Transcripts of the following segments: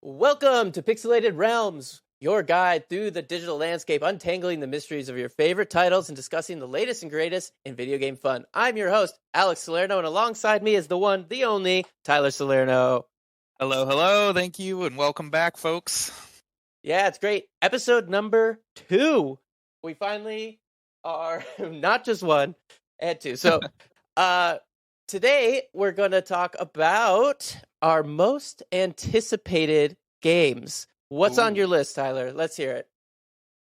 Welcome to Pixelated Realms, your guide through the digital landscape, untangling the mysteries of your favorite titles and discussing the latest and greatest in video game fun. I'm your host, Alex Salerno, and alongside me is the one, the only, Tyler Salerno. Hello, hello. Thank you, and welcome back, folks. Yeah, it's great. Episode number 2. We finally are not just one, and 2. So, today we're going to talk about our most anticipated games. What's on your list, Tyler? Let's hear it.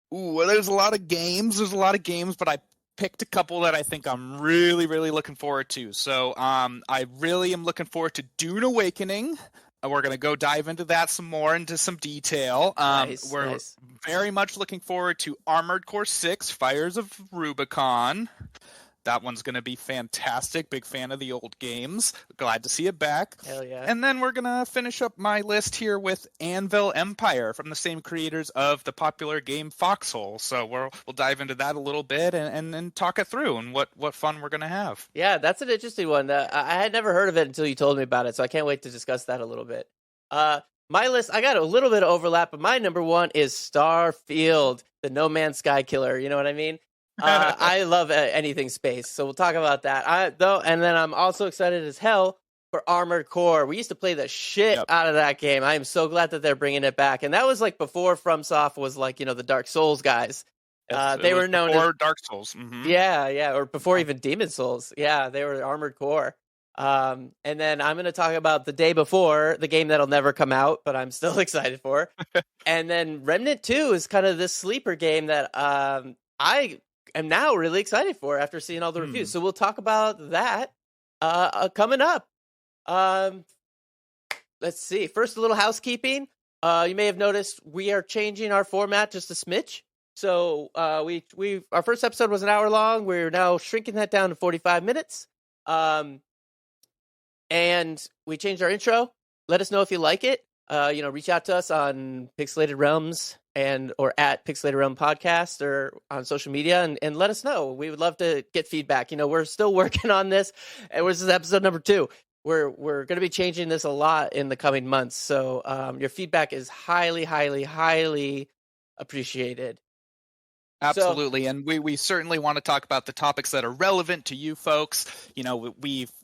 Well, there's a lot of games. But I picked a couple that I think I'm really, really looking forward to. So, I really am looking forward to Dune Awakening. We're going to go dive into that some more, into some detail. We're very much looking forward to Armored Core 6, Fires of Rubicon. That one's going to be fantastic. Big fan of the old games. Glad to see it back. Hell yeah. And then we're going to finish up my list here with Anvil Empire from the same creators of the popular game Foxhole. So we'll dive into that a little bit and talk it through and what fun we're going to have. Yeah, that's an interesting one. I had never heard of it until you told me about it, so I can't wait to discuss that a little bit. My list, I got a little bit of overlap, but my number one is Starfield, the No Man's Sky killer. You know what I mean? I love anything space, so we'll talk about that. And then I'm also excited as hell for Armored Core. We used to play the shit out of that game. I am so glad that they're bringing it back. And that was like before FromSoft was like, the Dark Souls guys. They were known before Dark Souls. Mm-hmm. Yeah, or before even Demon Souls. Yeah, they were Armored Core. And then I'm going to talk about the day before, the game that'll never come out, but I'm still excited for. And then Remnant 2 is kind of this sleeper game that I am now really excited for after seeing all the reviews. So we'll talk about that coming up. Let's see. First, a little housekeeping. You may have noticed we are changing our format just a smidge. So our first episode was an hour long. We're now shrinking that down to 45 minutes. And we changed our intro. Let us know if you like it. Reach out to us on Pixelated Realms or at Pixelated Realm Podcast or on social media and let us know. We would love to get feedback. We're still working on this. And this is episode number 2. We're going to be changing this a lot in the coming months. So your feedback is highly, highly, highly appreciated. Absolutely, and we certainly want to talk about the topics that are relevant to you folks.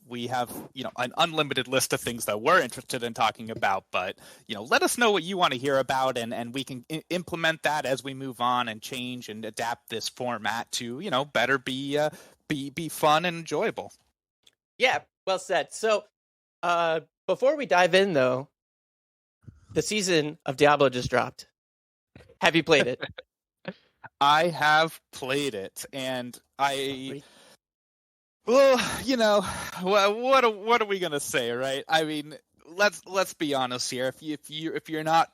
We have an unlimited list of things that we're interested in talking about, but let us know what you want to hear about, and we can implement that as we move on and change and adapt this format to better be fun and enjoyable. Yeah, well said. So before we dive in, though, the season of Diablo just dropped. Have you played it? I have played it, and what are we gonna say, right? I mean, let's be honest here. If you're not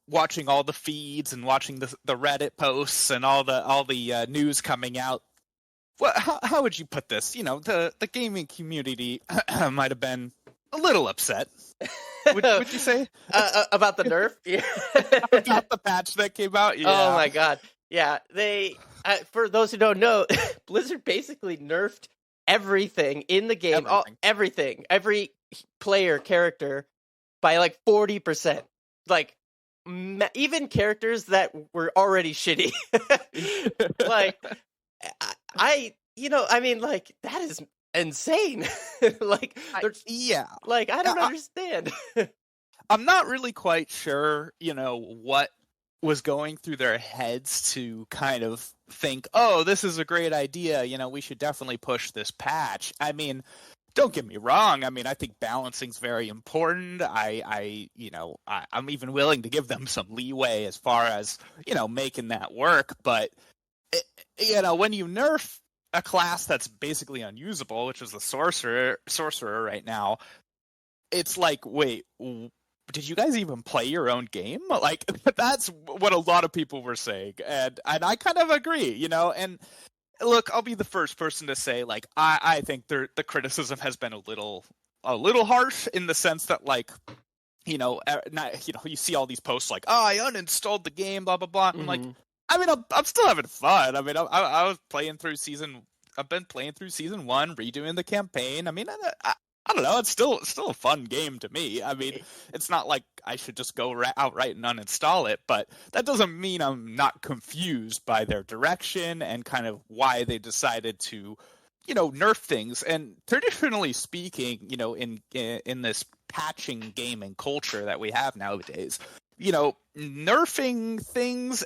watching all the feeds and watching the Reddit posts and all the news coming out, how would you put this? The gaming community might have been a little upset. Would you say about the nerf? Yeah. About the patch that came out? Yeah. Oh my god! Yeah, they. For those who don't know, Blizzard basically nerfed everything in the game. Everything. Every player character by like 40%. Like even characters that were already shitty. Like that is insane. I don't understand. I'm not really quite sure, what was going through their heads to kind of think, oh, this is a great idea, we should definitely push this patch. I mean, don't get me wrong. I mean, I think balancing's very important. I'm even willing to give them some leeway as far as, making that work. But, when you nerf a class that's basically unusable, which is the sorcerer right now, it's like, wait, did you guys even play your own game? Like, that's what a lot of people were saying, and I kind of agree, and look, I'll be the first person to say, like, I think the criticism has been a little harsh in the sense that, like, you see all these posts like, oh, I uninstalled the game, blah blah blah. I'm like, I mean, I'm still having fun. I mean, I was playing through season. I've been playing through season 1, redoing the campaign. I mean, I don't know. It's still a fun game to me. I mean, it's not like I should just go outright and uninstall it, but that doesn't mean I'm not confused by their direction and kind of why they decided to, nerf things. And traditionally speaking, in this patching gaming culture that we have nowadays, nerfing things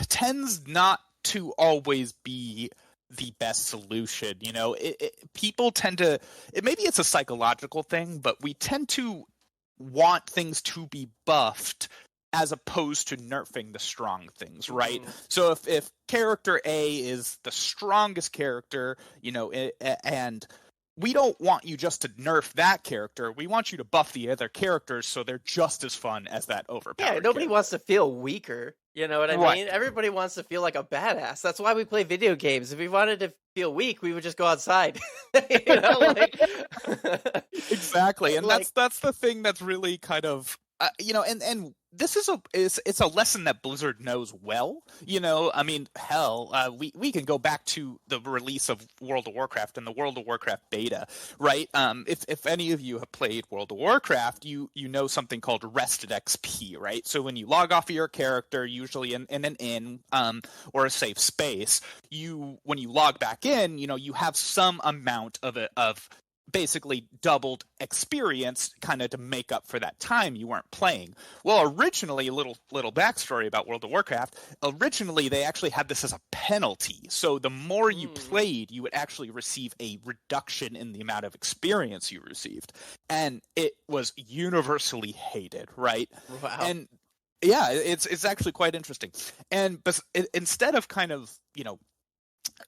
tends not to always be the best solution. People tend to, maybe it's a psychological thing, but we tend to want things to be buffed as opposed to nerfing the strong things, right? Mhm. So if character A is the strongest character, and we don't want you just to nerf that character. We want you to buff the other characters so they're just as fun as that overpowered Yeah, nobody character. wants to feel weaker. You know what I Right. mean? Everybody wants to feel like a badass. That's why we play video games. If we wanted to feel weak, we would just go outside. Like, Exactly, and like that's the thing that's really kind of and this is it's a lesson that Blizzard knows well. I mean, hell, we can go back to the release of World of Warcraft and the World of Warcraft beta, right? If any of you have played World of Warcraft, you know something called rested XP, right? So when you log off of your character, usually in an inn or a safe space, when you log back in, you have some amount of basically doubled experience kind of to make up for that time you weren't playing. Well, originally, a little backstory about World of Warcraft, originally they actually had this as a penalty. So the more you played, you would actually receive a reduction in the amount of experience you received. And it was universally hated, right? wow. And yeah, it's actually quite interesting. And instead of kind of,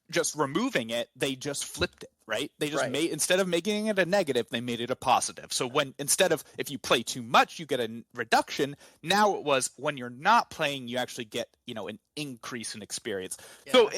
just removing it, they just flipped it, right? They just made, instead of making it a negative, they made it a positive. So instead of if you play too much, you get a reduction. Now it was when you're not playing, you actually get, an increase in experience. Yeah. So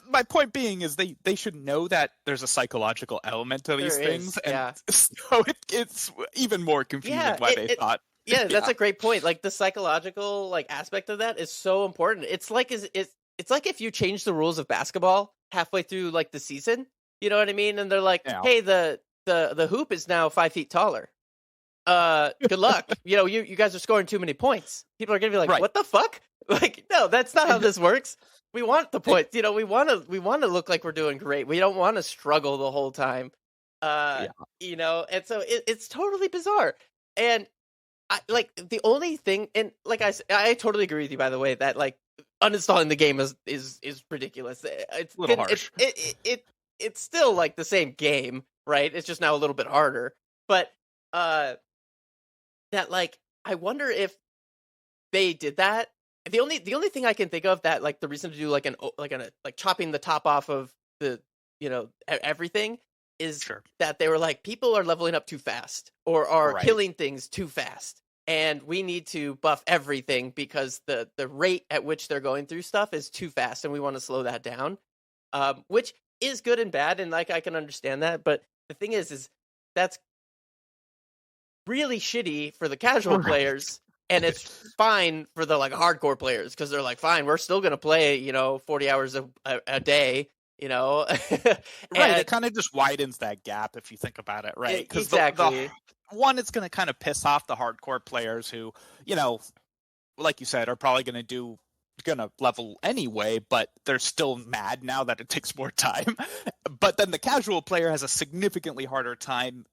my point being is they should know that there's a psychological element to these things. And so it's even more confusing why they thought. Yeah, that's a great point. Like the psychological aspect of that is so important. It's like it's like if you change the rules of basketball halfway through the season, you know what I mean? And they're like, "Hey, the hoop is now 5 feet taller. Good luck. You guys are scoring too many points." People are gonna be like, "What the fuck?" Like, no, that's not how this works. We want the points. We want to look like we're doing great. We don't want to struggle the whole time. And so it's totally bizarre. And the only thing, and I totally agree with you, by the way, that uninstalling the game is ridiculous. It's a little harsh. It's still the same game, right? It's just now a little bit harder. But that I wonder if they did that. The only thing I can think of that the reason to do chopping the top off of the everything is that they were people are leveling up too fast or are killing things too fast. And we need to buff everything because the rate at which they're going through stuff is too fast, and we want to slow that down, which is good and bad, and I can understand that. But the thing is that's really shitty for the casual players, and it's fine for the hardcore players because they're fine, we're still gonna play 40 hours a day. It kind of just widens that gap if you think about it, right? Because exactly. One, it's going to kind of piss off the hardcore players who, like you said, are probably going to level anyway, but they're still mad now that it takes more time. But then the casual player has a significantly harder time,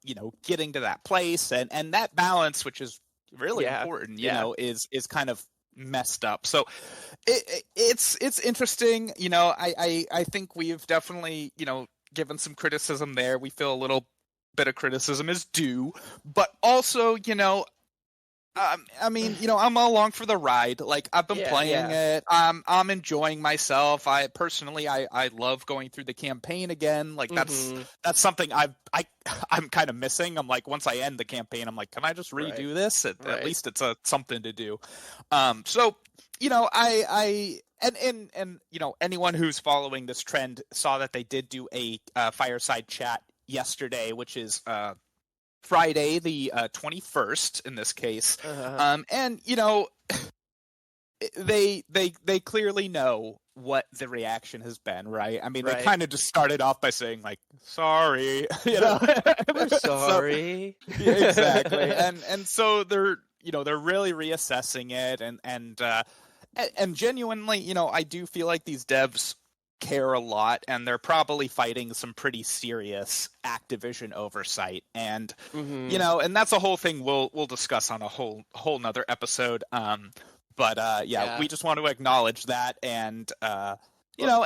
getting to that place, and that balance, which is really important, is kind of messed up. So it's interesting. I think we've definitely, given some criticism there. We feel a little bit of criticism is due, but also, I mean, I'm along for the ride. I've been playing it. I'm enjoying myself. I personally, I love going through the campaign again. That's something I'm kind of missing. I'm once I end the campaign, I'm can I just redo this? At least it's something to do. So, I anyone who's following this trend saw that they did do a fireside chat yesterday, which is Friday the 21st in this case. Uh-huh. And they clearly know what the reaction has been, right? I mean, they Right. kind of just started off by saying like, "Sorry," you know. We're So sorry. yeah, exactly, and so they're they're really reassessing it, and genuinely, I do feel like these devs care a lot, and they're probably fighting some pretty serious Activision oversight, and Hmm. and that's a whole thing we'll discuss on a whole nother episode. But yeah, Yeah. we just want to acknowledge that, and Well,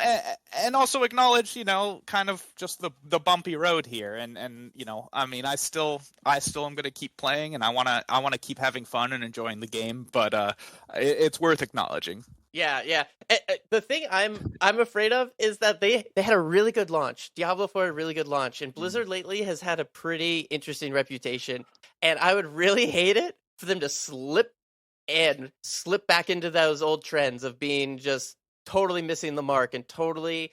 and also acknowledge, kind of just the bumpy road here, and I mean, I still am going to keep playing, and I want to keep having fun and enjoying the game, but it's worth acknowledging. yeah, yeah. The thing I'm afraid of is that they had a really good launch. Diablo 4 had a really good launch, and Mm. Blizzard lately has had a pretty interesting reputation. And I would really hate it for them to slip back into those old trends of being just totally missing the mark and totally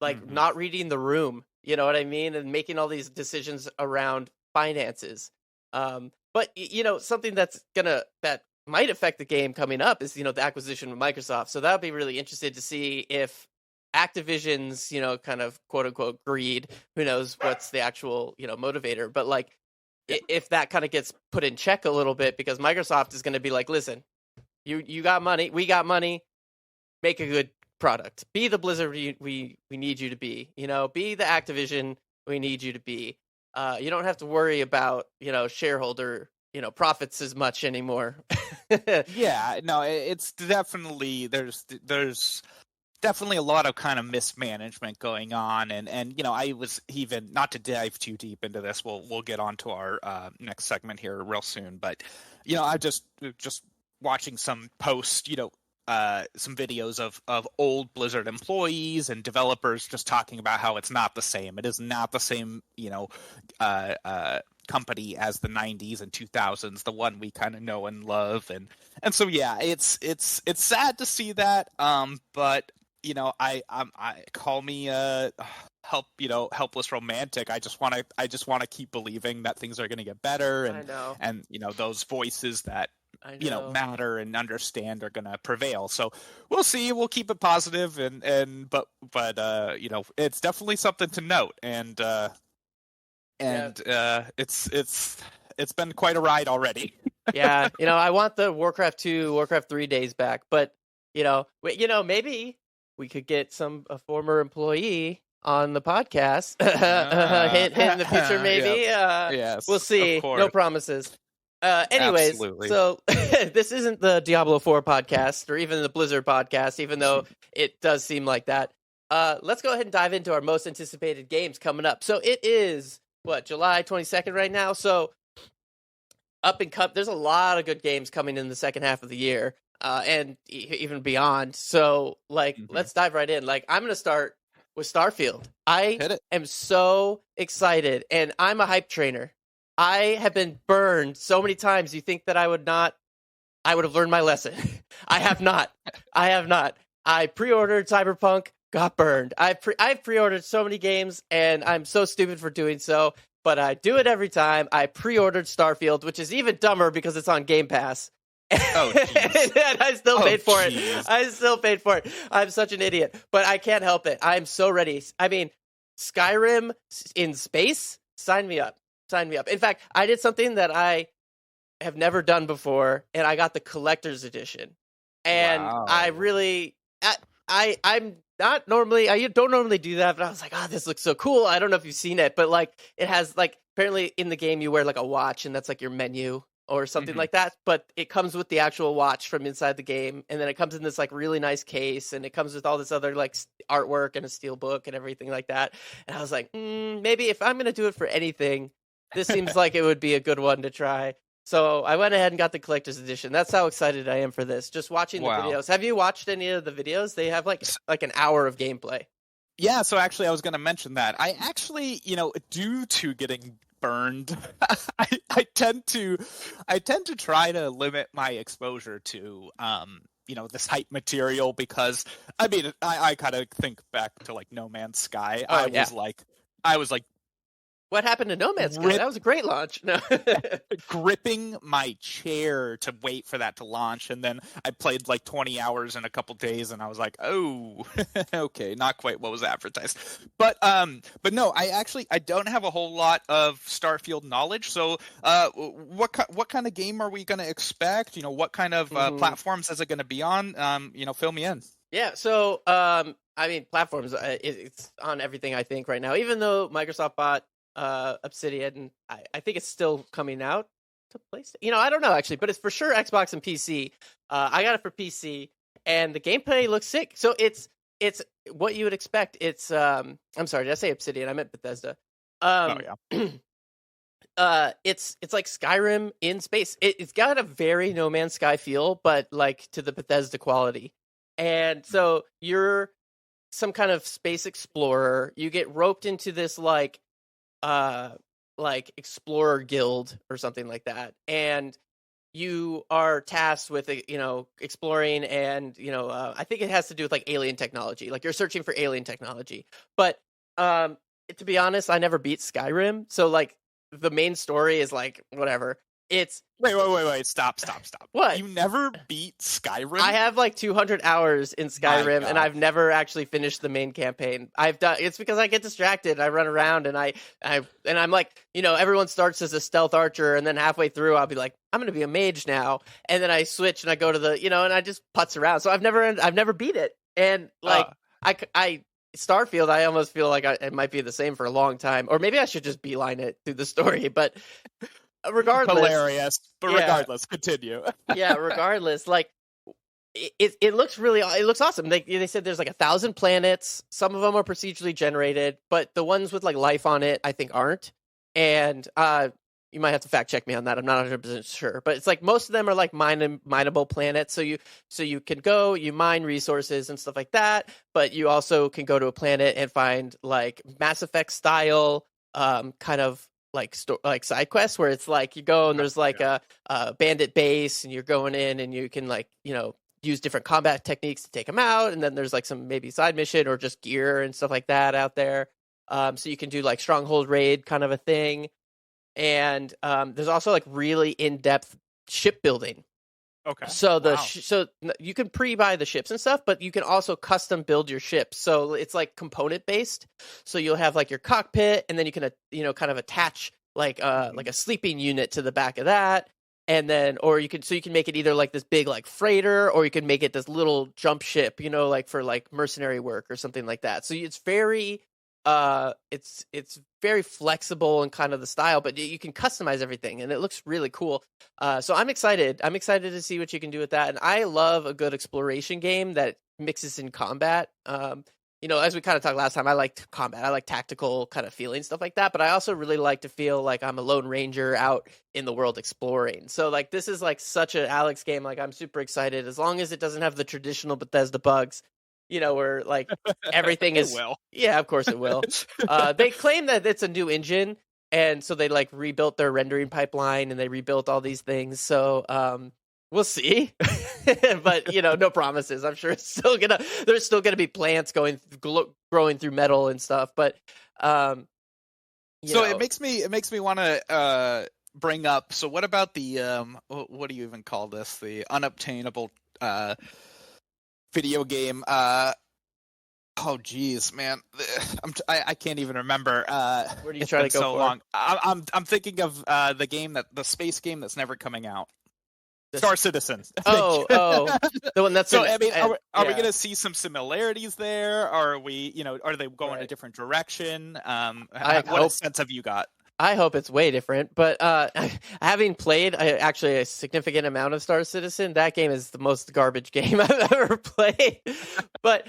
like Hmm. not reading the room. You know what I mean? And making all these decisions around finances. But something that might affect the game coming up is the acquisition of Microsoft. So that would be really interested to see if Activision's kind of quote unquote greed. Who knows what's the actual motivator? But like Yeah. if that kind of gets put in check a little bit, because Microsoft is going to be like, listen, you got money, we got money, make a good product, be the Blizzard we need you to be, be the Activision we need you to be. You don't have to worry about shareholder profits as much anymore. Yeah, no, it's definitely there's definitely a lot of kind of mismanagement going on, and I was even, not to dive too deep into this, we'll get on to our next segment here real soon, but I just watching some posts, some videos of old Blizzard employees and developers just talking about how it's not the same. It is not the same, uh, uh, company as the 90s and 2000s, the one we kind of know and love, and so yeah, it's sad to see that, but I call me helpless romantic. I just want to keep believing that things are going to get better, I know, and those voices that I know. matter and understand are going to prevail. So we'll see. We'll keep it positive, but it's definitely something to note, Yeah, and it's been quite a ride already. yeah. I want the Warcraft 2, Warcraft 3 days back, but maybe we could get a former employee on the podcast. Hint in the future, Yep. maybe. We'll Yes, of see. No course. promises. Anyways, Absolutely. so this isn't the Diablo 4 podcast or even the Blizzard podcast, even though it does seem like that. Let's go ahead and dive into our most anticipated games coming up. So it is July 22nd right now. So up and cut. There's a lot of good games coming in the second half of the year, and even beyond. So, like, Hmm. let's dive right in. Like, I'm gonna start with Starfield. I Hit it. am so excited, and I'm a hype trainer. I have been burned so many times. You think that I would not? I would have learned my lesson. I have not. I have not. I pre-ordered Cyberpunk, got burned. I've pre-ordered so many games, and I'm so stupid for doing so. But I do it every time. I pre-ordered Starfield, which is even dumber because it's on Game Pass. Oh, jeez. And I still Oh, paid for it. jeez. I still paid for it. I'm such an idiot, but I can't help it. I'm so ready. I mean, Skyrim in space? Sign me up. Sign me up. In fact, I did something that I have never done before, and I got the collector's edition. And I Wow. really, I'm not normally, I don't normally do that, but I was like, oh, this looks so cool. I don't know if you've seen it, but like, it has like, apparently in the game you wear like a watch, and that's like your menu or something Hmm. like that. But it comes with the actual watch from inside the game, and then it comes in this like really nice case, and it comes with all this other like artwork and a steel book and everything like that. And I was like, maybe if I'm gonna do it for anything, this seems like it would be a good one to try. So I went ahead and got the collector's edition. That's how excited I am for this. Just watching the Wow. videos. Have you watched any of the videos? They have like an hour of gameplay. Yeah, so actually I was going to mention that. I actually, due to getting burned, I tend to try to limit my exposure to this hype material, because I mean, I kind of think back to like No Man's Sky. Oh yeah. I was like What happened to No Man's Sky? Rip That was a great launch. No. gripping my chair to wait for that to launch, and then I played like 20 hours in a couple days, and I was like, oh, okay, not quite what was advertised. But no, I don't have a whole lot of Starfield knowledge. So what kind of game are we going to expect? What kind of platforms is it going to be on? Fill me in. Yeah, so I mean, platforms. It's on everything I think right now. Even though Microsoft bought Obsidian, I think it's still coming out to PlayStation. I don't know actually, but it's for sure Xbox and PC. I got it for PC, and the gameplay looks sick. So it's what you would expect. It's I'm sorry, did I say Obsidian? I meant Bethesda. Oh yeah. It's like Skyrim in space. It's got a very No Man's Sky feel, but like to the Bethesda quality. And so you're some kind of space explorer. You get roped into this like explorer guild or something like that, and you are tasked with exploring, and I think it has to do with like alien technology. Like you're searching for alien technology. But to be honest, I never beat Skyrim, so like the main story is like whatever. It's Wait. Stop. What? You never beat Skyrim? I have like 200 hours in Skyrim, and I've never actually finished the main campaign. It's because I get distracted. I run around, and I'm like, everyone starts as a stealth archer, and then halfway through, I'll be like, I'm going to be a mage now, and then I switch and I go to the, and I just putz around. So I've never beat it, and like I Starfield, I almost feel like it might be the same for a long time, or maybe I should just beeline it through the story, but. Regardless, hilarious. But regardless, continue. Yeah, regardless, like it looks awesome. They said there's like 1,000 planets. Some of them are procedurally generated, but the ones with like life on it, I think aren't. And you might have to fact check me on that. I'm not 100% sure, but it's like most of them are like mineable planets. So you can go, you mine resources and stuff like that, but you also can go to a planet and find like Mass Effect style kind of like side quests where it's like you go and there's like a bandit base, and you're going in and you can like use different combat techniques to take them out, and then there's like some maybe side mission or just gear and stuff like that out there. So you can do like stronghold raid kind of a thing, and there's also like really in-depth shipbuilding. Okay. So so you can pre-buy the ships and stuff, but you can also custom build your ships. So it's like component based. So you'll have like your cockpit, and then you can kind of attach like a sleeping unit to the back of that, and then you can make it either like this big like freighter, or you can make it this little jump ship, like for like mercenary work or something like that. So it's very it's very flexible and kind of the style, but you can customize everything, and it looks really cool. So I'm excited to see what you can do with that. And I love a good exploration game that mixes in combat. As we kind of talked last time, I like combat. I like tactical kind of feeling, stuff like that, but I also really like to feel like I'm a lone ranger out in the world exploring. So like this is like such an Alex game. Like I'm super excited, as long as it doesn't have the traditional Bethesda bugs. Where like everything is. It will. Yeah, of course it will. They claim that it's a new engine, and so they like rebuilt their rendering pipeline, and they rebuilt all these things. So we'll see, but no promises. I'm sure there's still gonna be plants growing through metal and stuff. But it makes me want to bring up. So what about the what do you even call this? The unobtainable video game. Oh geez, man, I can't even remember. Where do you try to go so for? long. I'm thinking of the space game that's never coming out. Star Citizen. Oh, the one that's. So I mean, are we going to see some similarities there? Or are we, are they going a different direction? What sense have you got? I hope it's way different, but having played actually a significant amount of Star Citizen, that game is the most garbage game I've ever played. But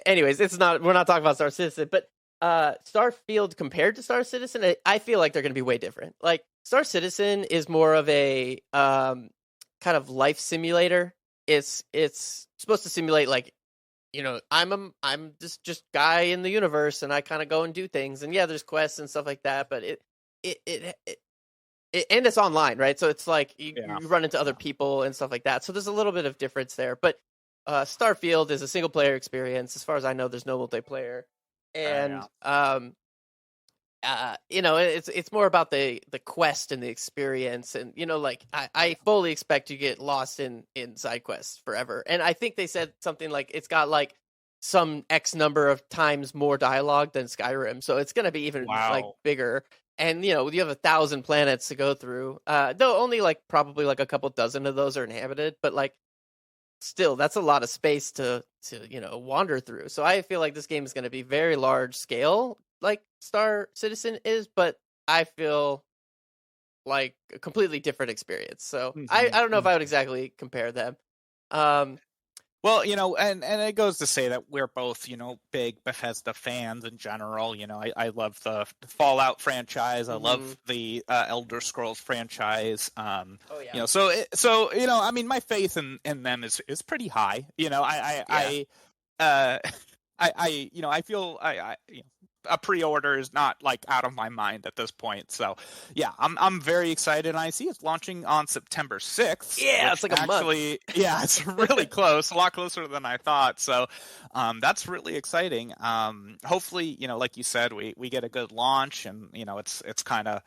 anyways, it's not. We're not talking about Star Citizen, but Starfield compared to Star Citizen, I feel like they're going to be way different. Like Star Citizen is more of a kind of life simulator. It's supposed to simulate like. I'm this just guy in the universe, and I kind of go and do things, and yeah, there's quests and stuff like that, but it and it's online, right? So it's like you run into other people and stuff like that. So there's a little bit of difference there, but Starfield is a single player experience. As far as I know, there's no multiplayer, and it's more about the quest and the experience, and like I fully expect you get lost in side quests forever. And I think they said something like it's got like some X number of times more dialogue than Skyrim, so it's gonna be even like Wow. bigger. And you have 1,000 planets to go through. Though only like probably like a couple dozen of those are inhabited, but like still that's a lot of space to wander through. So I feel like this game is going to be very large scale like Star Citizen is, but I feel like a completely different experience. So I don't know if I would exactly compare them. um Well, and it goes to say that we're both, big Bethesda fans in general. I love the Fallout franchise. I love the Elder Scrolls franchise. oh yeah. I mean, my faith in them is pretty high. Yeah. Uh, I feel a pre-order is not like out of my mind at this point. So yeah, I'm very excited. And I see it's launching on September 6th. Yeah, Which it's like a month. actually, yeah, it's really close, a lot closer than I thought. So that's really exciting. Hopefully, like you said, we get a good launch, and it's kind of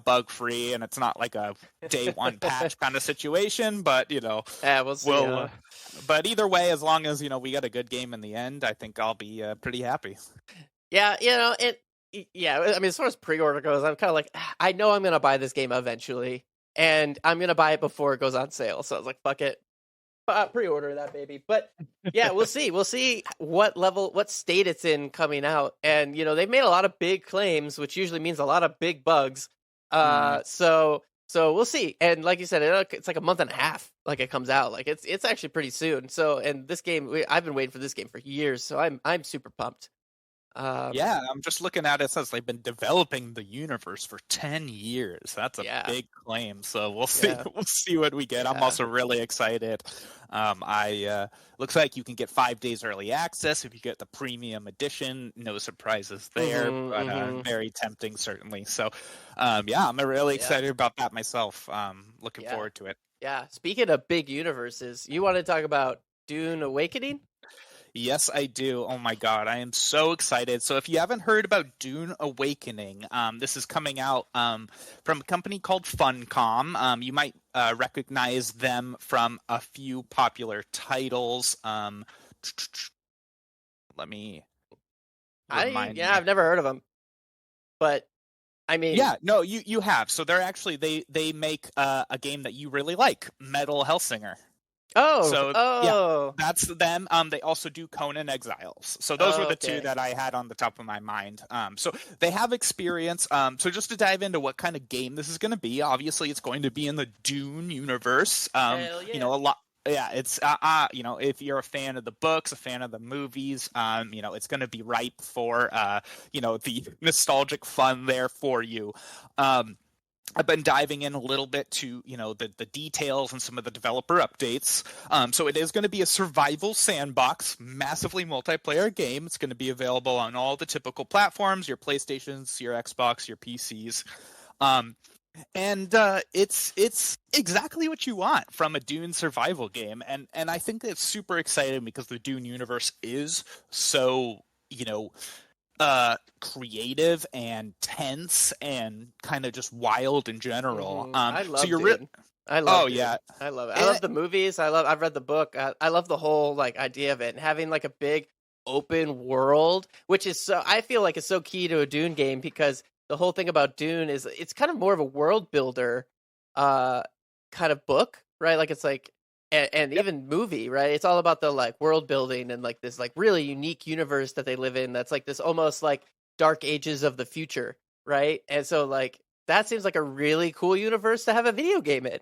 bug free, and it's not like a day one patch kind of situation. But Yeah, we'll see. we'll. But either way, as long as we get a good game in the end, I think I'll be pretty happy. Yeah, yeah, I mean, as far as pre-order goes, I'm kind of like, I know I'm gonna buy this game eventually, and I'm gonna buy it before it goes on sale. So I was like, fuck it, pre-order that baby. But yeah, we'll see. We'll see what state it's in coming out, and they've made a lot of big claims, which usually means a lot of big bugs. So we'll see. And like you said, it's like a month and a half. Like it comes out, like it's actually pretty soon. So, and this game, I've been waiting for this game for years, so I'm super pumped. Yeah, I'm just looking at it. It says they've been developing the universe for 10 years. That's a Yeah. big claim. So we'll see. Yeah. We'll see what we get. I'm Yeah. also really excited. I looks like you can get 5 days early access if you get the premium edition. No surprises there, but very tempting certainly. So, yeah, I'm really excited about that myself. Looking forward to it. Yeah. Speaking of big universes, you want to talk about Dune Awakening? Yes, I do. Oh my God, I am so excited. So if you haven't heard about Dune Awakening, this is coming out from a company called Funcom. You might recognize them from a few popular titles. Let me remind me. I've never heard of them, but I mean, Yeah, no, you have. So they're actually they make a game that you really like, Metal Hellsinger. Yeah, that's them. They also do Conan Exiles. So those were the two that I had on the top of my mind. So they have experience. So just to dive into what kind of game this is going to be, obviously it's going to be in the Dune universe. Hell yeah. A lot. Yeah, it's if you're a fan of the books, a fan of the movies, it's going to be ripe for the nostalgic fun there for you. I've been diving in a little bit to, the details and some of the developer updates. So it is going to be a survival sandbox, massively multiplayer game. It's going to be available on all the typical platforms, your PlayStations, your Xbox, your PCs. And it's exactly what you want from a Dune survival game. And I think it's super exciting because the Dune universe is so, creative and tense and kind of just wild in general. I love so you're Dune. I love Dune. yeah, I love it. I love the movies. I've read the book. I love the whole like idea of it and having like a big open world, which is I feel like it's so key to a Dune game because the whole thing about Dune is it's kind of more of a world builder kind of book, right? Like it's like and even movie, right? It's all about the like world building and like this like really unique universe that they live in that's like this almost like dark ages of the future, right? And so like that seems like a really cool universe to have a video game in.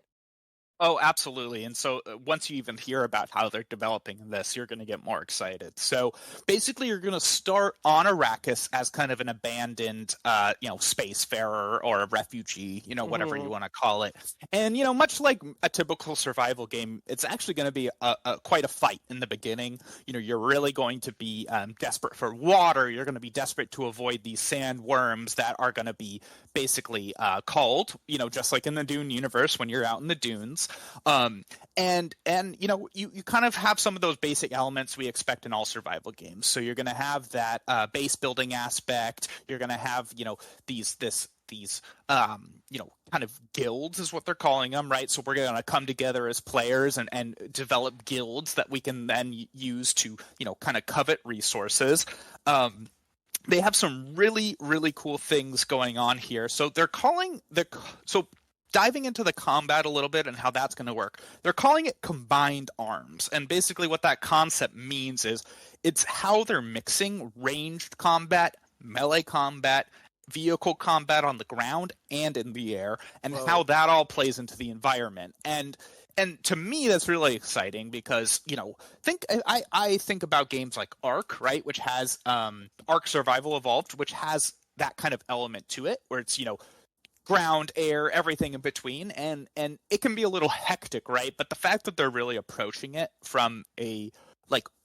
Oh, absolutely. And so once you even hear about how they're developing this, you're going to get more excited. So basically, you're going to start on Arrakis as kind of an abandoned, spacefarer or a refugee, whatever you want to call it. And, much like a typical survival game, it's actually going to be quite a fight in the beginning. You're really going to be desperate for water. You're going to be desperate to avoid these sandworms that are going to be basically called, just like in the Dune universe when you're out in the dunes. Um, and you kind of have some of those basic elements we expect in all survival games. So you're going to have that base building aspect. You're going to have these kind of guilds is what they're calling them, right? So we're going to come together as players and develop guilds that we can then use to kind of covet resources. They have some really, really cool things going on here. So diving into the combat a little bit and how that's going to work, they're calling it combined arms. And basically what that concept means is it's how they're mixing ranged combat, melee combat, vehicle combat on the ground and in the air, and Whoa. how that all plays into the environment. And to me, that's really exciting because, I think about games like Ark, right, which has Ark Survival Evolved, which has that kind of element to it, where it's, ground, air, everything in between, and it can be a little hectic, right? But the fact that they're really approaching it from a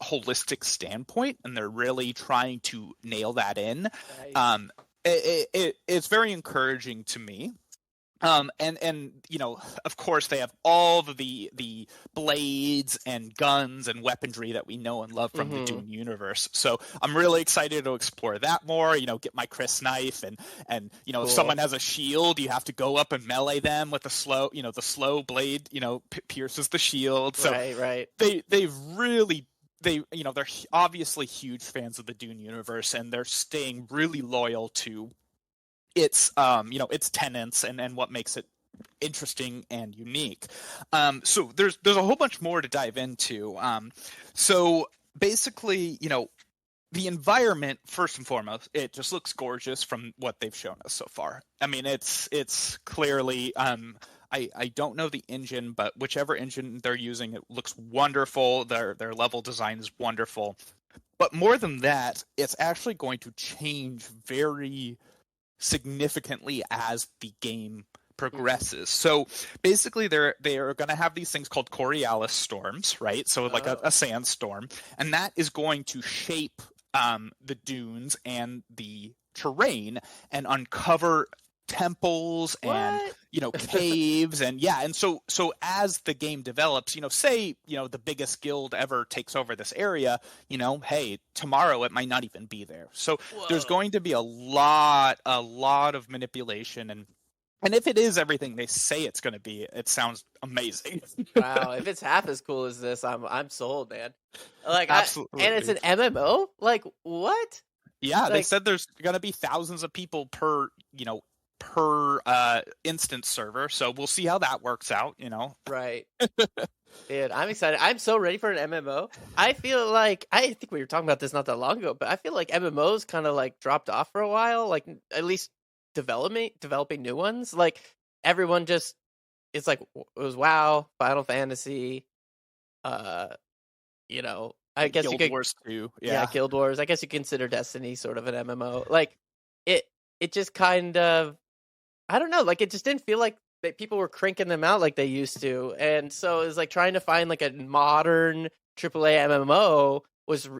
holistic standpoint, and they're really trying to nail that in, Nice. it's very encouraging to me. And of course they have all the blades and guns and weaponry that we know and love from the Dune universe. So I'm really excited to explore that more, get my Chris knife and Cool. if someone has a shield, you have to go up and melee them with the slow blade, pierces the shield. So right. they're obviously huge fans of the Dune universe, and they're staying really loyal to its tenets and what makes it interesting and unique. So there's a whole bunch more to dive into. So basically, the environment, first and foremost, it just looks gorgeous from what they've shown us so far. I mean, it's clearly I don't know the engine, but whichever engine they're using, it looks wonderful. Their level design is wonderful. But more than that, it's actually going to change very significantly as the game progresses. So basically they are going to have these things called Coriolis storms, right? So like a sandstorm, and that is going to shape the dunes and the terrain and uncover temples and caves and so as the game develops, say the biggest guild ever takes over this area, hey, tomorrow it might not even be there. So there's going to be a lot of manipulation, and if it is everything they say it's going to be, it sounds amazing. Wow, if it's half as cool as this, I'm sold, man. Absolutely. And it's an MMO? Like, what? Yeah, they said there's going to be thousands of people per instance server, so we'll see how that works out. Right. Dude, I'm excited. I'm so ready for an MMO. I feel like, I think we were talking about this not that long ago, but I feel like MMOs kind of dropped off for a while, at least developing new ones. Like everyone just, it's like it was WoW, Final Fantasy, I guess Guild you could, Wars 2. yeah, Guild Wars. I guess you consider Destiny sort of an MMO. Like it just kind of, I don't know, it just didn't feel like that people were cranking them out like they used to. And so it was trying to find a modern AAA MMO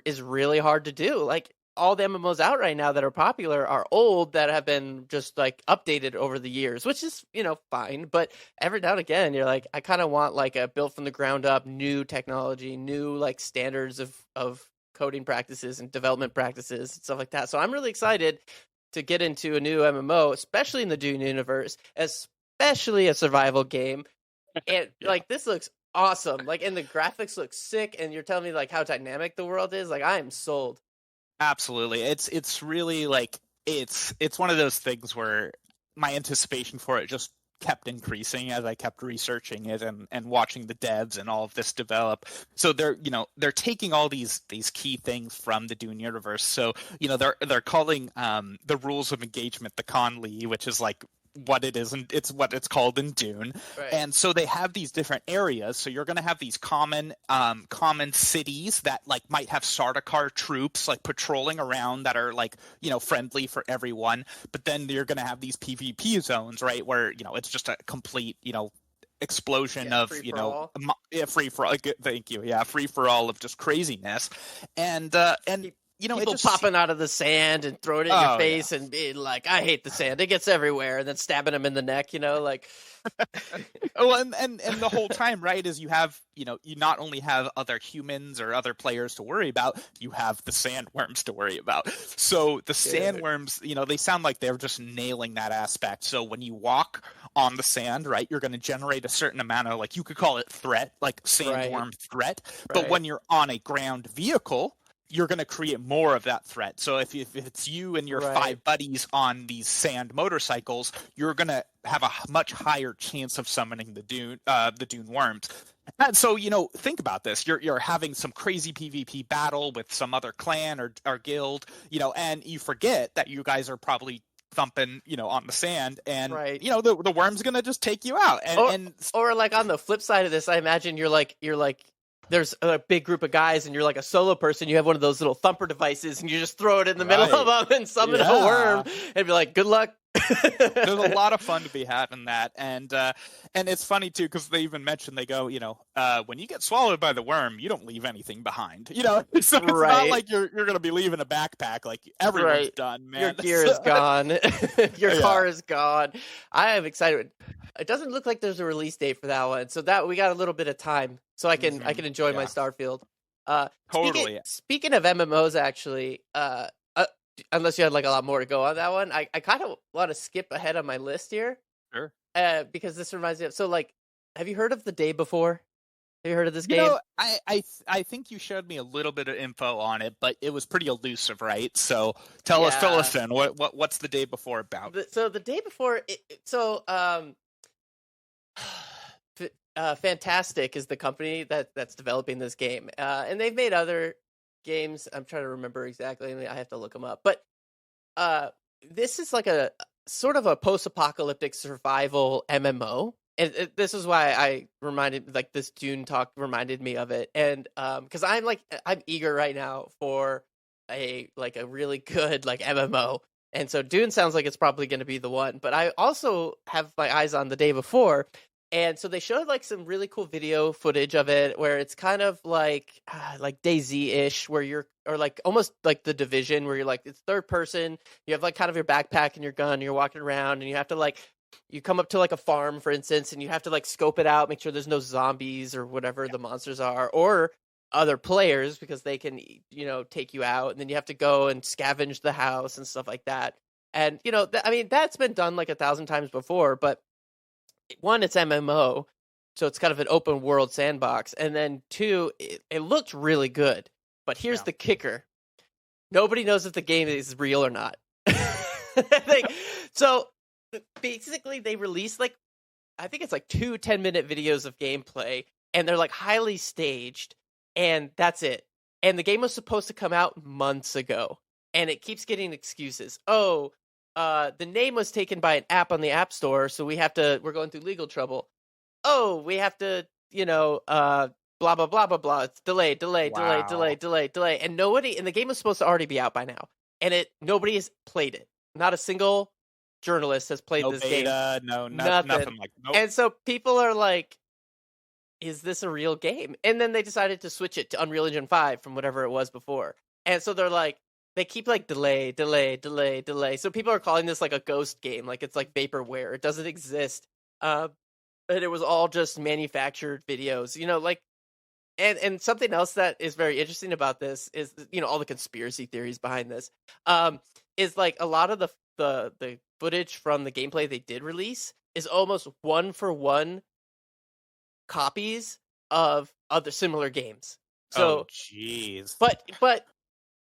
is really hard to do. All the MMOs out right now that are popular are old that have been just updated over the years, which is, fine. But every now and again, you're I kind of want a built from the ground up, new technology, new standards of coding practices and development practices and stuff like that. So I'm really excited to get into a new MMO, especially in the Dune universe, especially a survival game. And this looks awesome. And the graphics look sick, and you're telling me how dynamic the world is. I am sold. Absolutely. It's really it's one of those things where my anticipation for it just kept increasing as I kept researching it and watching the devs and all of this develop. So they're taking all these key things from the Dune universe. So they're calling the rules of engagement the Conley, which is what it is, and it's what it's called in Dune. Right. And so they have these different areas. So you're going to have these common cities that might have Sardaukar troops patrolling around that are friendly for everyone. But then you're going to have these PvP zones, right, where it's just a complete explosion of free for all. Thank you, free for all of just craziness, and it People just popping out of the sand and throwing it in your oh yeah. face and being like, I hate the sand. It gets everywhere. And then stabbing them in the neck, like. Oh, and the whole time, right, is you have, you not only have other humans or other players to worry about, you have the sandworms to worry about. So the sandworms, they sound like they're just nailing that aspect. So when you walk on the sand, right, you're going to generate a certain amount of, like, you could call it threat, like sandworm threat. But when you're on a ground vehicle, you're going to create more of that threat. So if it's you and your 5 buddies on these sand motorcycles, you're going to have a much higher chance of summoning the Dune worms. And so, think about this. You're having some crazy PvP battle with some other clan or guild, and you forget that you guys are probably thumping, on the sand, and the worm's going to just take you out. Or like on the flip side of this, I imagine you're like there's a big group of guys and you're like a solo person, you have one of those little thumper devices and you just throw it in the middle of them and summon a worm and be like, good luck. There's a lot of fun to be had in that. And it's funny too, because they even mention, they go, when you get swallowed by the worm, you don't leave anything behind. So it's not like you're going to be leaving a backpack. Like, everyone's done, man. Your gear is gone. Your car is gone. I am excited. It doesn't look like there's a release date for that one, so that we got a little bit of time, so I can enjoy my Starfield. Totally. Speaking of MMOs, actually, unless you had like a lot more to go on that one, I kind of want to skip ahead on my list here. Sure. Because this reminds me of, so like, have you heard of The Day Before? Have you heard of this game? I think you showed me a little bit of info on it, but it was pretty elusive, right? So fill us in. What's The Day Before about? So The Day Before, Fantastic is the company that's developing this game, and they've made other games. I'm trying to remember exactly. I have to look them up. But this is like a sort of a post-apocalyptic survival MMO, and this is why this Dune talk reminded me of it. And because I'm eager right now for a really good MMO, and so Dune sounds like it's probably going to be the one. But I also have my eyes on The Day Before. And so they showed some really cool video footage of it, where it's kind of like DayZ-ish, where almost like The Division, where you're it's third person. You have kind of your backpack and your gun, and you're walking around, and you have to you come up to a farm, for instance, and you have to scope it out, make sure there's no zombies or whatever the monsters are, or other players, because they can take you out, and then you have to go and scavenge the house and stuff like that. And that's been done 1,000 times before, but one, it's MMO, so it's kind of an open world sandbox, and then two, it looked really good. But here's the kicker: nobody knows if the game is real or not. So basically, they released I think it's 2 10-minute videos of gameplay, and they're highly staged, and that's it. And the game was supposed to come out months ago, and it keeps getting excuses. The name was taken by an app on the App Store, so we're going through legal trouble. We have to, blah, blah, blah, blah, blah. It's delay. And the game was supposed to already be out by now. And nobody has played it. Not a single journalist has played this beta, game. Nothing like that. Nope. And so people are like, is this a real game? And then they decided to switch it to Unreal Engine 5 from whatever it was before. And so they're they keep delay. So people are calling this a ghost game, it's vaporware. It doesn't exist. And it was all just manufactured videos, and something else that is very interesting about this is, all the conspiracy theories behind this, is a lot of the footage from the gameplay they did release is almost 1-for-1 copies of other similar games. So, jeez. But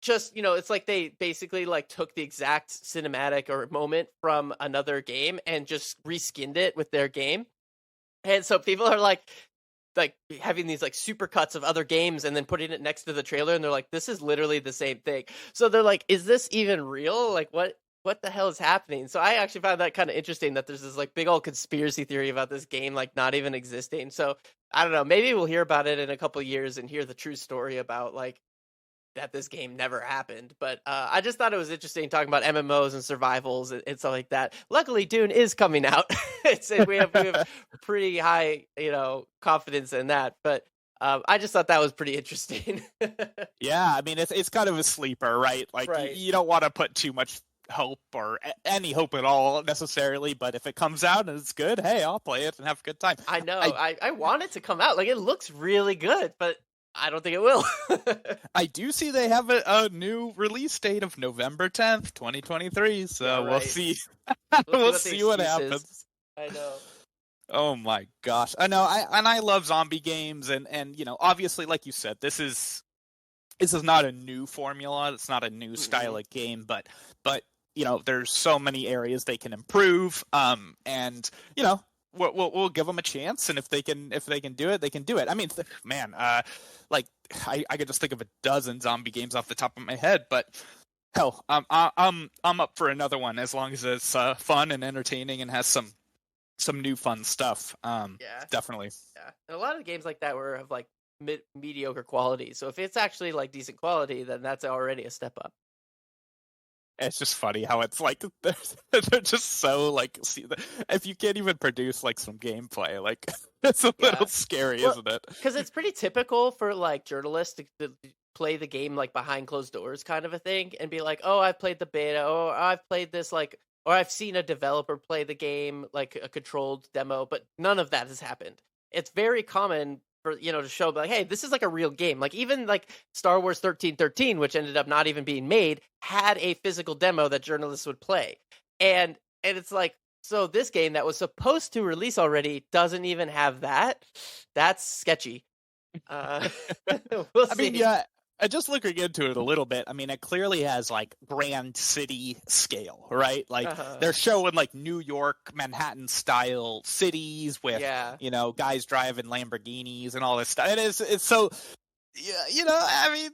just, it's they basically took the exact cinematic or moment from another game and just reskinned it with their game. And so people are having these super cuts of other games and then putting it next to the trailer, and they're this is literally the same thing. So they're is this even real? What the hell is happening? So I actually found that kind of interesting, that there's this big old conspiracy theory about this game not even existing. So I don't know, maybe we'll hear about it in a couple of years and hear the true story about that this game never happened. But I just thought it was interesting talking about MMOs and survivals and stuff like that. Luckily, Dune is coming out. We have pretty high, confidence in that. But I just thought that was pretty interesting. Yeah, I mean it's kind of a sleeper, right? Like Right. you don't want to put too much hope or any hope at all necessarily, but if it comes out and it's good, hey, I'll play it and have a good time. I know. I I want it to come out. Like, it looks really good, but I don't think it will. I do see they have a new release date of November 10th, 2023, Yeah, so we'll right. see. We'll see We'll what the see what excuse is. happens. I know. Oh my gosh. I know. I love zombie games and obviously like you said, this is not a new formula. It's not a new style Mm-mm. of game, but there's so many areas they can improve. And we'll give them a chance, and if they can do it, they can do it. I mean, man, like I could just think of a dozen zombie games off the top of my head, but hell, I'm up for another one as long as it's fun and entertaining and has some new fun stuff. Yeah. Definitely. Yeah. And a lot of games like that were of like mediocre quality. So if it's actually like decent quality, then that's already a step up. It's just funny how it's like they're just so like if you can't even produce like some gameplay, like it's a Yeah. little scary, Well, isn't it? because it's pretty typical for like journalists to play the game like behind closed doors kind of a thing and be like, oh, I've played the beta, or I've played this like, or I've seen a developer play the game like a controlled demo, but none of that has happened. It's very common for to show like, hey, this is like a real game. Like even like Star Wars 1313, which ended up not even being made, had a physical demo that journalists would play, and it's like, so this game that was supposed to release already doesn't even have that. That's sketchy. Uh, we'll I mean, see. yeah, just looking into it a little bit, I mean, it clearly has like grand city scale, right? Like Uh-huh. they're showing like New York, Manhattan style cities with Yeah. guys driving Lamborghinis and all this stuff. It's so yeah, I mean,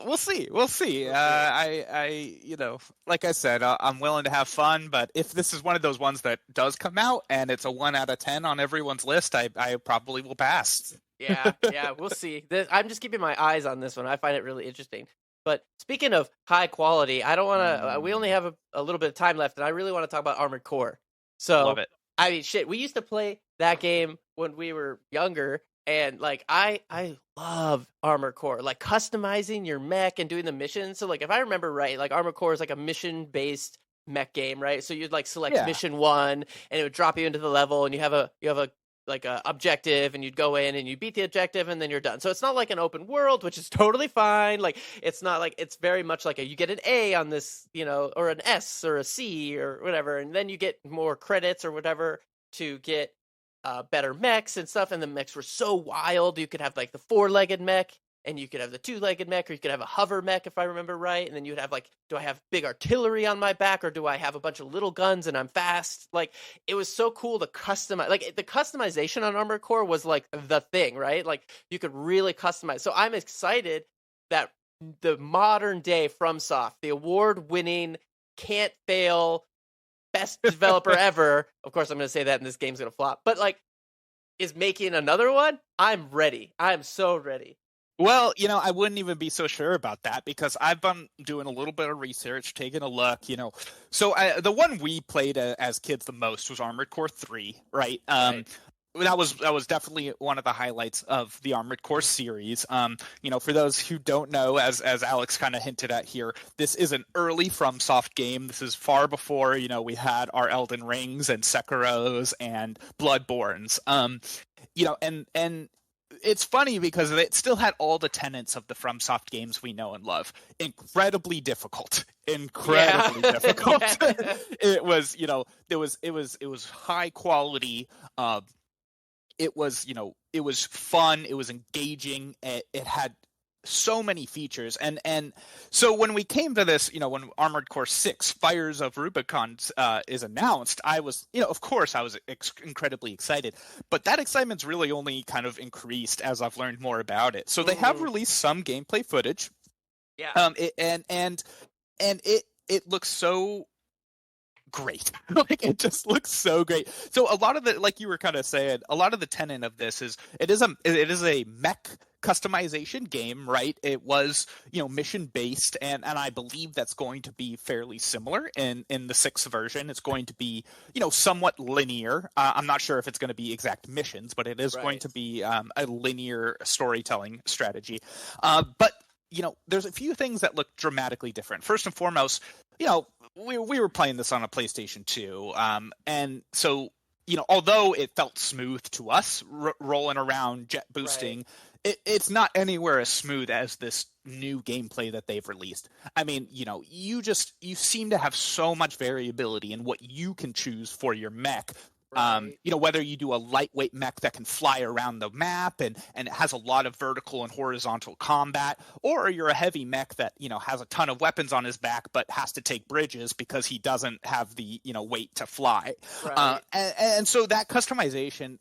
we'll see. We'll see. We'll see. Like I said, I'm willing to have fun, but if this is one of those ones that does come out and it's a 1 out of 10 on everyone's list, I probably will pass. Yeah, yeah, we'll see. I'm just keeping my eyes on this one. I find it really interesting. But speaking of high quality, I don't want to. We only have a little bit of time left, and I really want to talk about Armored Core. Love So, it. I mean, shit, we used to play that game when we were younger, and like I love Armored Core, like customizing your mech and doing the missions. So, like if I remember right, like Armored Core is like a mission based mech game, right? So you'd like select Yeah. mission 1, and it would drop you into the level, and you have a like a objective, and you'd go in and you beat the objective, and then you're done. So it's not like an open world, which is totally fine. Like it's not like, it's very much like you get an A on this, or an S or a C or whatever, and then you get more credits or whatever to get better mechs and stuff. And the mechs were so wild. You could have like the 4-legged mech, and you could have the 2-legged mech, or you could have a hover mech, if I remember right. And then you'd have like, do I have big artillery on my back, or do I have a bunch of little guns and I'm fast? Like, it was so cool to customize. Like, the customization on Armored Core was like the thing, right? Like, you could really customize. So I'm excited that the modern day FromSoft, the award-winning, can't fail, best developer ever. Of course, I'm going to say that, and this game's going to flop. But like, is making another one. I'm ready. I'm so ready. Well, I wouldn't even be so sure about that because I've been doing a little bit of research, taking a look, So the one we played as kids the most was Armored Core 3, right? Right. That was definitely one of the highlights of the Armored Core series. For those who don't know, as Alex kind of hinted at here, this is an early FromSoft game. This is far before, we had our Elden Rings and Sekiros and Bloodborns. And it's funny because it still had all the tenets of the FromSoft games we know and love. Incredibly difficult. Incredibly difficult. It was, it was high quality. It was, it was fun. It was engaging. It had so many features. And so when we came to this, when Armored Core 6 Fires of Rubicon is announced, I was, of course I was incredibly excited, but that excitement's really only kind of increased as I've learned more about it. So they have released some gameplay footage. Yeah. And it looks so great. Like it just looks so great. So a lot of the, like you were kind of saying, a lot of the tenet of this is it is a mech customization game, right? It was, mission based, and I believe that's going to be fairly similar in the sixth version. It's going to be, somewhat linear. I'm not sure if it's going to be exact missions, but it is going Right. to be a linear storytelling strategy. But there's a few things that look dramatically different. First and foremost, we were playing this on a PlayStation 2, and so although it felt smooth to us, rolling around, jet boosting, it's not anywhere as smooth as this new gameplay that they've released. I mean, you seem to have so much variability in what you can choose for your mech. Right. Whether you do a lightweight mech that can fly around the map and it has a lot of vertical and horizontal combat, or you're a heavy mech that, has a ton of weapons on his back but has to take bridges because he doesn't have the, weight to fly. Right. And so that customization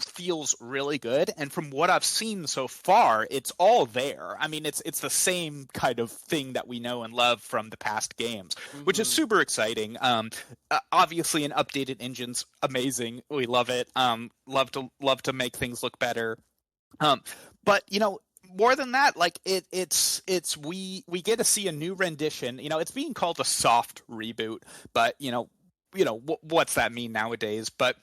feels really good, and from what I've seen so far, it's all there. I mean, it's the same kind of thing that we know and love from the past games, which is super exciting. Obviously, an updated engine's amazing. We love it. Love to make things look better. But more than that, like it's we get to see a new rendition. It's being called a soft reboot, but what's that mean nowadays? But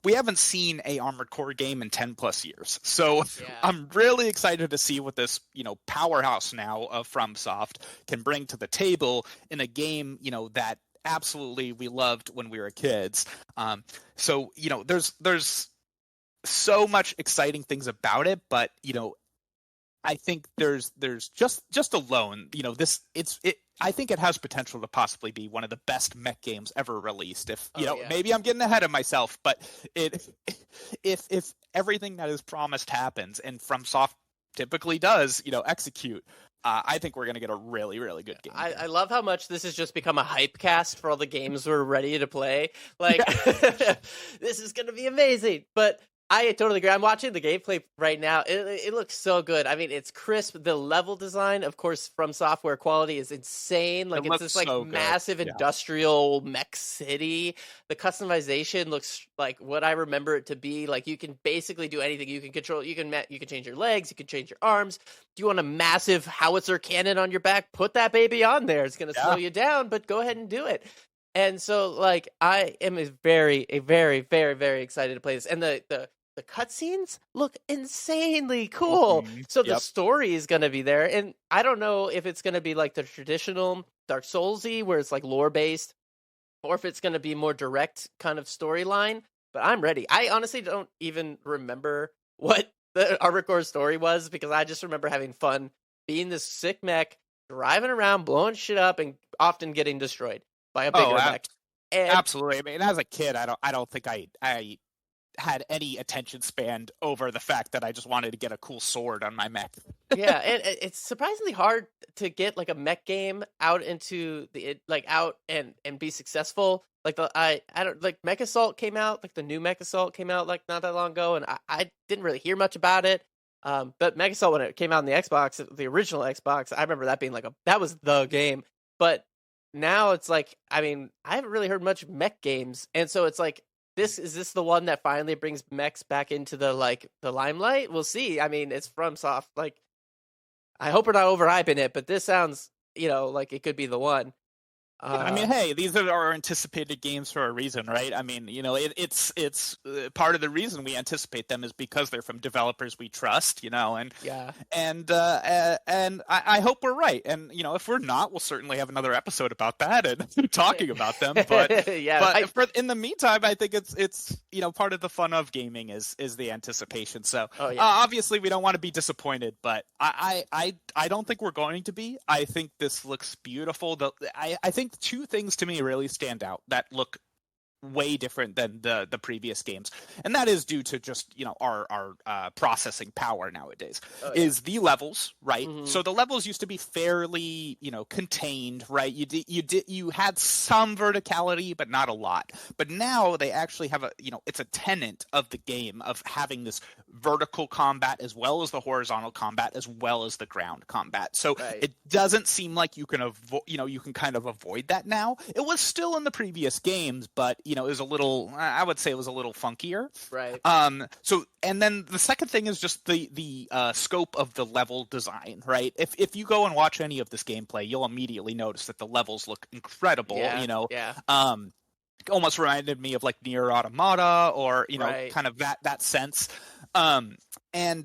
we haven't seen a Armored Core game in 10 plus years. So I'm really excited to see what this, powerhouse now of FromSoft can bring to the table in a game, that absolutely we loved when we were kids. So, there's so much exciting things about it, but, I think there's just alone, I think it has potential to possibly be one of the best mech games ever released. If maybe I'm getting ahead of myself, but if everything that is promised happens, and FromSoft typically does, execute, I think we're going to get a really, really good game. I love how much this has just become a hype cast for all the games we're ready to play. Like, this is going to be amazing. But I totally agree. I'm watching the gameplay right now. It looks so good. I mean, it's crisp. The level design, of course, from software quality is insane. Like, it's this like so massive industrial mech city. The customization looks like what I remember it to be. Like, you can basically do anything. You can control. You can change your legs. You can change your arms. Do you want a massive howitzer cannon on your back? Put that baby on there. It's gonna slow you down, but go ahead and do it. And so, like, I am very, very, very excited to play this. And the cutscenes look insanely cool. So the story is going to be there. And I don't know if it's going to be like the traditional Dark Souls-y, where it's like lore-based, or if it's going to be more direct kind of storyline. But I'm ready. I honestly don't even remember what the Armored Core story was, because I just remember having fun being this sick mech, driving around, blowing shit up, and often getting destroyed by a bigger mech. And absolutely. I mean, as a kid, I don't think I had any attention span over the fact that I just wanted to get a cool sword on my mech. Yeah, and it's surprisingly hard to get like a mech game out into out and be successful. Like I don't like Mech Assault came out, like the new Mech Assault came out like not that long ago, and I didn't really hear much about it. But Mech Assault, when it came out on the Xbox, the original Xbox, I remember that being like that was the game. But now it's like, I mean, I haven't really heard much mech games, and so it's like, is this the one that finally brings mechs back into the limelight? We'll see. I mean, it's FromSoft. Like, I hope we're not overhyping it, but this sounds, like it could be the one. I mean, hey, these are our anticipated games for a reason, right? I mean, it's part of the reason we anticipate them is because they're from developers we trust, and I hope we're right. And if we're not, we'll certainly have another episode about that and talking about them. But in the meantime, I think it's part of the fun of gaming is the anticipation. So obviously we don't want to be disappointed, but I don't think we're going to be. I think this looks beautiful. I think two things to me really stand out that look way different than the previous games, and that is due to just our processing power nowadays. Is the levels, right? So the levels used to be fairly contained, right? You had some verticality but not a lot, but now they actually have it's a tenet of the game of having this vertical combat as well as the horizontal combat as well as the ground combat. So it doesn't seem like you can kind of avoid that now. It was still in the previous games, but is a little, I would say it was a little funkier. Right. And then the second thing is just the scope of the level design, right? If you go and watch any of this gameplay, you'll immediately notice that the levels look incredible. Yeah. Almost reminded me of like Nier Automata, or Right. kind of that sense. And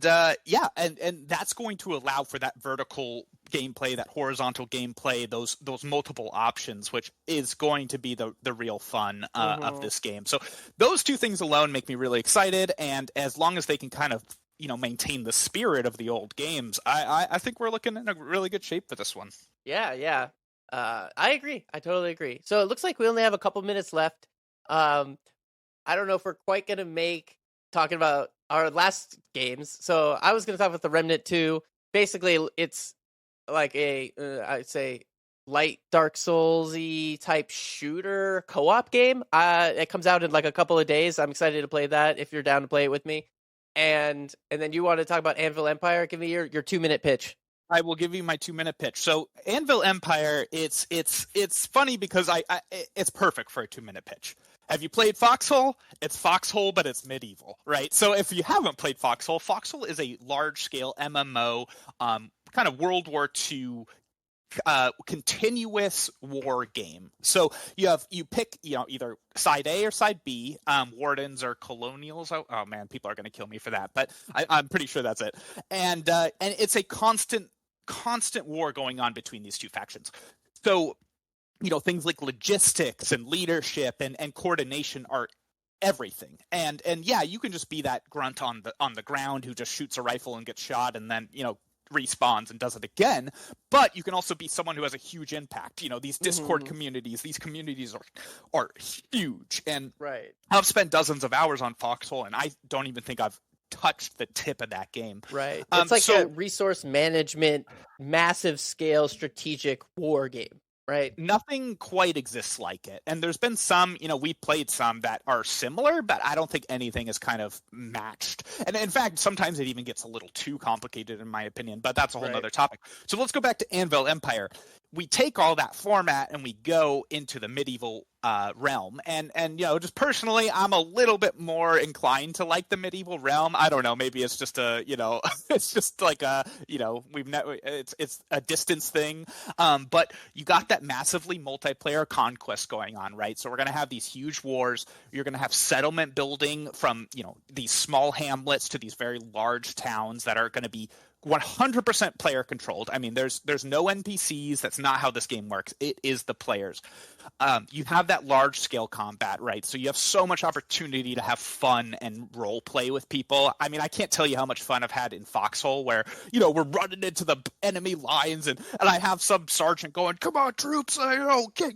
that's going to allow for that vertical gameplay, that horizontal gameplay, those multiple options, which is going to be the real fun of this game. So those two things alone make me really excited, and as long as they can kind of maintain the spirit of the old games, I think we're looking in a really good shape for this one. Yeah. I agree. I totally agree. So it looks like we only have a couple minutes left. I don't know if we're quite gonna make talking about our last games. So I was gonna talk about the Remnant 2. Basically, it's like a I'd say light Dark Souls-y type shooter co-op game. It comes out in like a couple of days. I'm excited to play that if you're down to play it with me. And then you want to talk about Anvil Empire? Give me your 2-minute pitch. I will give you my 2-minute pitch. So Anvil Empire, it's funny because it's perfect for a 2-minute pitch. Have you played Foxhole? It's Foxhole, but it's medieval, right? So if you haven't played Foxhole, Foxhole is a large-scale MMO, kind of World War II continuous war game. So you pick either side A or side B. Wardens or colonials. Oh man, people are going to kill me for that, but I'm pretty sure that's it. And it's a constant war going on between these two factions. So things like logistics and leadership and coordination are everything. And yeah, you can just be that grunt on the ground who just shoots a rifle and gets shot and then respawns and does it again. But you can also be someone who has a huge impact. These Discord communities, these communities are huge. And Right. I've spent dozens of hours on Foxhole, and I don't even think I've touched the tip of that game. Right. It's like a resource management, massive scale strategic war game. Right. Nothing quite exists like it. And there's been some, we played some that are similar, but I don't think anything is kind of matched. And in fact, sometimes it even gets a little too complicated in my opinion, but that's a whole nother topic. So let's go back to Anvil Empire. We take all that format and we go into the medieval realm. And just personally, I'm a little bit more inclined to like the medieval realm. I don't know, maybe it's just it's just like it's a distance thing. But you got that massively multiplayer conquest going on, right? So we're going to have these huge wars. You're going to have settlement building from, these small hamlets to these very large towns that are going to be 100% player controlled. I mean, there's no NPCs. That's not how this game works. It is the players. You have that large scale combat, right? So you have so much opportunity to have fun and role play with people. I mean, I can't tell you how much fun I've had in Foxhole where, we're running into the enemy lines and I have some sergeant going, come on, troops,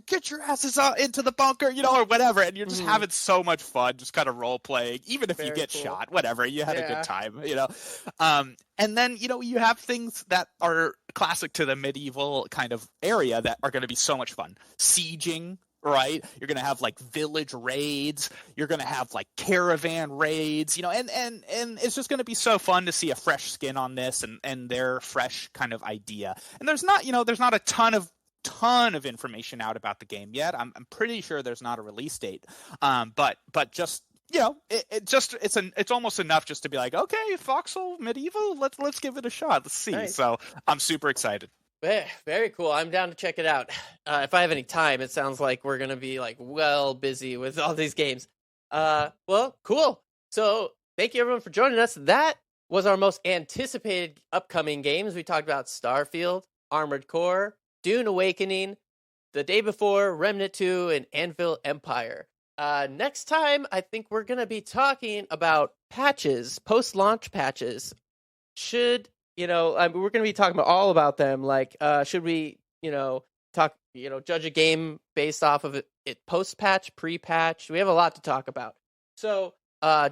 get your asses into the bunker, or whatever. And you're just having so much fun, just kind of role playing, even if you get shot, whatever, you had a good time, And then, you have things that are classic to the medieval kind of area that are going to be so much fun. Sieging, right? You're going to have like village raids. You're going to have like caravan raids, and it's just going to be so fun to see a fresh skin on this and their fresh kind of idea. And there's not a ton of information out about the game yet. I'm pretty sure there's not a release date. But just it's almost enough just to be like, okay, Foxhole medieval, let's give it a shot. Let's see. Nice. So I'm super excited. Very cool. I'm down to check it out. If I have any time, it sounds like we're gonna be like well busy with all these games. Well, cool. So thank you everyone for joining us. That was our most anticipated upcoming games. We talked about Starfield, Armored Core, Dune Awakening, the day before Remnant 2, and Anvil Empire. Next time, I think we're going to be talking about patches, post-launch patches. We're going to be talking about all about them. Like, should we, judge a game based off of it post-patch, pre-patch? We have a lot to talk about. So,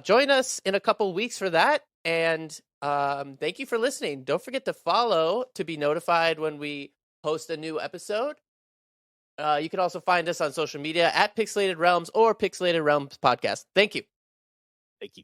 join us in a couple weeks for that. And thank you for listening. Don't forget to follow to be notified when we post a new episode. You can also find us on social media at Pixelated Realms or Pixelated Realms Podcast. Thank you. Thank you.